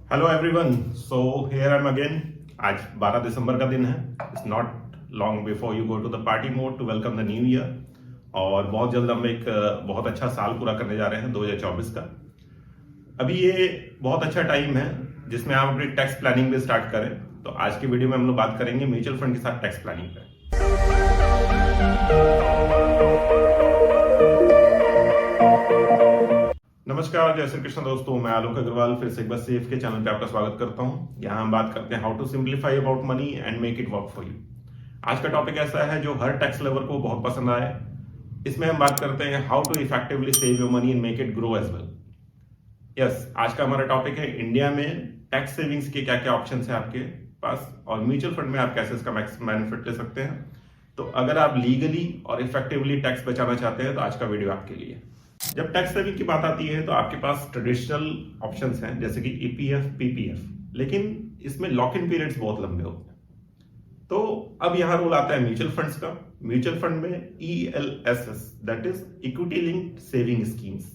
Hello everyone, so here I am again. आज 12 दिसंबर का दिन है। It's not long before you go to the party mode to welcome the new year. और बहुत जल्द हम एक बहुत अच्छा साल पूरा करने जा रहे हैं 2024 का। अभी ये बहुत अच्छा टाइम है जिसमें आप अपनी टैक्स प्लानिंग भी स्टार्ट करें। तो आज की वीडियो में हम लोग बात करेंगे म्यूचुअल फंड के साथ टैक्स प्लानिंग पर। नमस्कार, जय श्री कृष्ण दोस्तों। मैं आलोक अग्रवाल फिर से एक बार सेफ के चैनल पे आपका स्वागत करता हूं। यहाँ हम बात करते हैं how to simplify about money and make it work for you. आज का टॉपिक ऐसा है जो हर टैक्स लवर को बहुत पसंद आए। इसमें हम बात करते हैं how to effectively save your money and make it grow as well. Yes, आज का हमारा टॉपिक है इंडिया में टैक्स सेविंग्स के क्या क्या ऑप्शन है आपके पास, और म्यूचुअल फंड में आप कैसे इसका मैक्सिमम बेनिफिट ले सकते हैं। तो अगर आप लीगली और इफेक्टिवली टैक्स बचाना चाहते हैं तो आज का वीडियो आपके लिए। जब टैक्स सेविंग की बात आती है तो आपके पास ट्रेडिशनल ऑप्शंस हैं जैसे कि ईपीएफ, पीपीएफ, लेकिन इसमें लॉक इन पीरियड्स बहुत लंबे होते हैं। तो अब यहां रोल आता है म्यूचुअल फंड्स का। म्यूचुअल फंड में ELSS, that is equity linked saving schemes.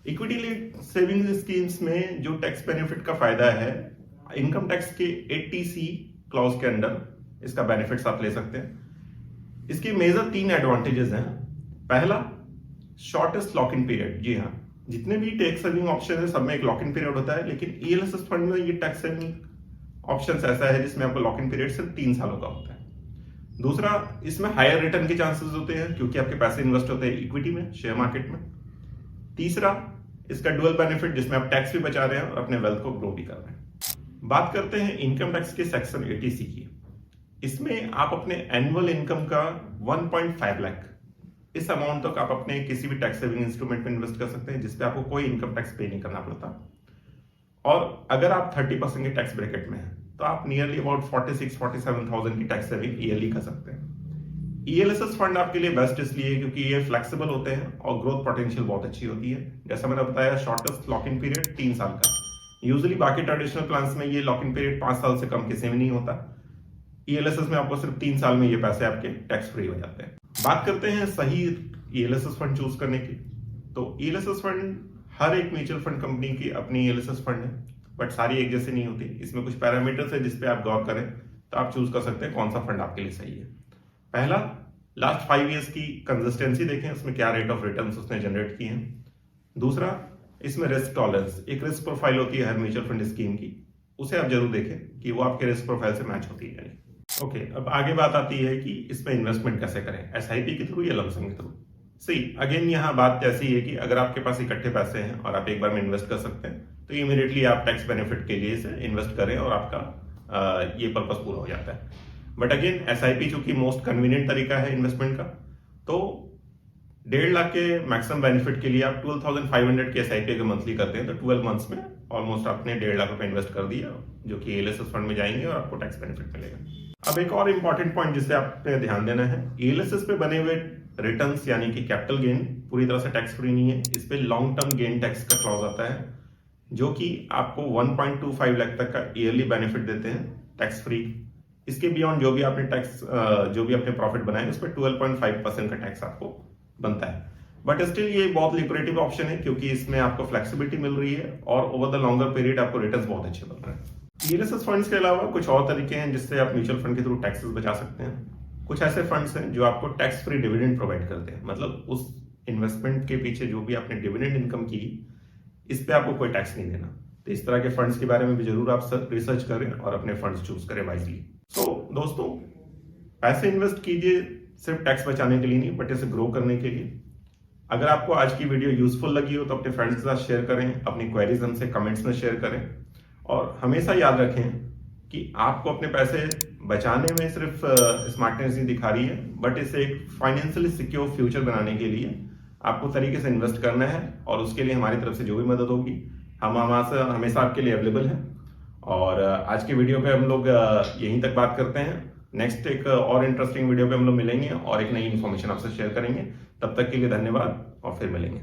Equity linked saving schemes में जो टैक्स बेनिफिट का फायदा है, इनकम टैक्स के 80C क्लॉज के अंडर इसका बेनिफिट्स आप ले सकते हैं। इसकी मेजर 3 एडवांटेजेस हैं। पहला, शॉर्टेस्ट लॉक इन पीरियड। जी हाँ, जितने भी टैक्स सेविंग ऑप्शन है सब में एक लॉक इन पीरियड होता है, लेकिन ईएलएसएस फंड में ये टैक्स सेविंग ऑप्शन ऐसा है जिसमें आपको लॉक इन पीरियड सिर्फ 3 सालों का होता है। दूसरा, इसमें हायर रिटर्न के चांसेस होते हैं क्योंकि आपके पैसे इन्वेस्ट होते हैं इक्विटी में, शेयर मार्केट में। तीसरा, इसका डुअल बेनिफिट जिसमें आप टैक्स भी बचा रहे हैं और अपने वेल्थ को ग्रो भी कर रहे हैं। बात करते हैं इनकम टैक्स के सेक्शन 80C की। इसमें आप अपने एनुअल इनकम का 1.5 लाख, इस अमाउंट तक आप अपने किसी भी टैक्स सेविंग इंस्ट्रूमेंट में इन्वेस्ट कर सकते हैं जिसपे आपको कोई इनकम टैक्स पे नहीं करना पड़ता। और अगर आप 30% के टैक्स ब्रैकेट में हैं तो आप नियरली अबाउट 46-47,000 की टैक्स सेविंग ईयरली कर सकते हैं। ईएलएसएस फंड आपके लिए बेस्ट इसलिए क्योंकि ये फ्लेक्सिबल होते हैं और ग्रोथ पोटेंशियल बहुत अच्छी होती है। जैसा मैंने बताया, शॉर्टेस्ट लॉक इन पीरियड 3 साल का। यूजुअली बाकी ट्रेडिशनल प्लान्स में ये लॉक इन पीरियड 5 साल से कम किसी में नहीं होता। ईएलएसएस में आपको सिर्फ 3 साल में ये पैसे आपके टैक्स फ्री हो जाते हैं। बात करते हैं सही ईएलएसएस फंड चूज करने की। तो ईएलएसएस फंड, हर एक म्यूचुअल फंड कंपनी की अपनी ईएलएसएस फंड है, बट सारी एक जैसे नहीं होती। इसमें कुछ पैरामीटर्स है जिसपे आप गौर करें तो आप चूज कर सकते हैं कौन सा फंड आपके लिए सही है। पहला, लास्ट 5 ईयर्स की कंसिस्टेंसी देखें, उसमें क्या रेट ऑफ रिटर्न उसने जनरेट किए हैं। दूसरा, इसमें रिस्क टॉलरेंस, एक रिस्क प्रोफाइल होती है हर म्यूचुअल फंड स्कीम की, उसे आप जरूर देखें कि वो आपके रिस्क प्रोफाइल से मैच होती है। ओके, अब आगे बात आती है कि इसमें इन्वेस्टमेंट कैसे करें, एसआईपी के थ्रू या लमसम के थ्रू। सी अगेन, यहाँ बात ऐसी है कि अगर आपके पास इकट्ठे पैसे हैं और आप एक बार में इन्वेस्ट कर सकते हैं तो इमीडिएटली आप टैक्स बेनिफिट के लिए इसे इन्वेस्ट करें और आपका ये पर्पस पूरा हो जाता है। बट अगेन, एसआईपी चूंकि मोस्ट कन्वीनियंट तरीका है इन्वेस्टमेंट का, तो 1.5 लाख के मैक्सिमम बेनिफिट के लिए आप 12,500 की एसआईपी अगर मंथली करते हैं तो 12 मंथ्स में ऑलमोस्ट आपने 1.5 लाख रुपए इन्वेस्ट कर दिया, जो कि ईएलएसएस फंड में जाएंगे और आपको टैक्स बेनिफिट मिलेगा। अब एक और इंपॉर्टेंट पॉइंट जिससे आपने ध्यान देना है, ईएलएसएस पे बने हुए रिटर्न्स यानी कि कैपिटल गेन पूरी तरह से टैक्स फ्री नहीं है। इस पे लॉन्ग टर्म गेन टैक्स का क्लॉज आता है जो कि आपको 1.25 लाख तक का ईयरली बेनिफिट देते हैं टैक्स फ्री। इसके बियॉन्ड जो भी आपने प्रॉफिट बनाए उस पर 12.5% का टैक्स आपको बनता है। बट स्टिल ये बहुत लिक्रेटिव ऑप्शन है क्योंकि इसमें आपको फ्लेक्सिबिलिटी मिल रही है और ओवर द लॉन्गर पीरियड आपको रिटर्न्स बहुत अच्छे बन रहे हैं। ईएलएसएस फंड्स के अलावा कुछ और तरीके हैं जिससे आप म्यूचुअल फंड के थ्रू टैक्सेस बचा सकते हैं। कुछ ऐसे फंड्स हैं जो आपको टैक्स फ्री डिविडेंड प्रोवाइड करते हैं, मतलब उस इन्वेस्टमेंट के पीछे जो भी आपने डिविडेंड इनकम की, इस पे आपको कोई टैक्स नहीं देना। तो इस तरह के फंड्स के बारे में भी जरूर आप रिसर्च करें और अपने फंड्स चूज करें वाइजली। तो दोस्तों, पैसे इन्वेस्ट कीजिए सिर्फ टैक्स बचाने के लिए नहीं, बट इसे ग्रो करने के लिए। अगर आपको आज की वीडियो यूजफुल लगी हो तो अपने फ्रेंड्स के साथ शेयर करें, अपनी क्वेरीज हमसे कमेंट्स में शेयर करें, और हमेशा याद रखें कि आपको अपने पैसे बचाने में सिर्फ स्मार्टनेस नहीं दिखा रही है, बट इसे एक फाइनेंशियली सिक्योर फ्यूचर बनाने के लिए आपको तरीके से इन्वेस्ट करना है। और उसके लिए हमारी तरफ से जो भी मदद होगी हम हमेशा आपके लिए अवेलेबल हैं। और आज की वीडियो पे हम लोग यहीं तक बात करते हैं। नेक्स्ट एक और इंटरेस्टिंग वीडियो पे हम लोग मिलेंगे और एक नई इन्फॉर्मेशन आपसे शेयर करेंगे। तब तक के लिए धन्यवाद और फिर मिलेंगे।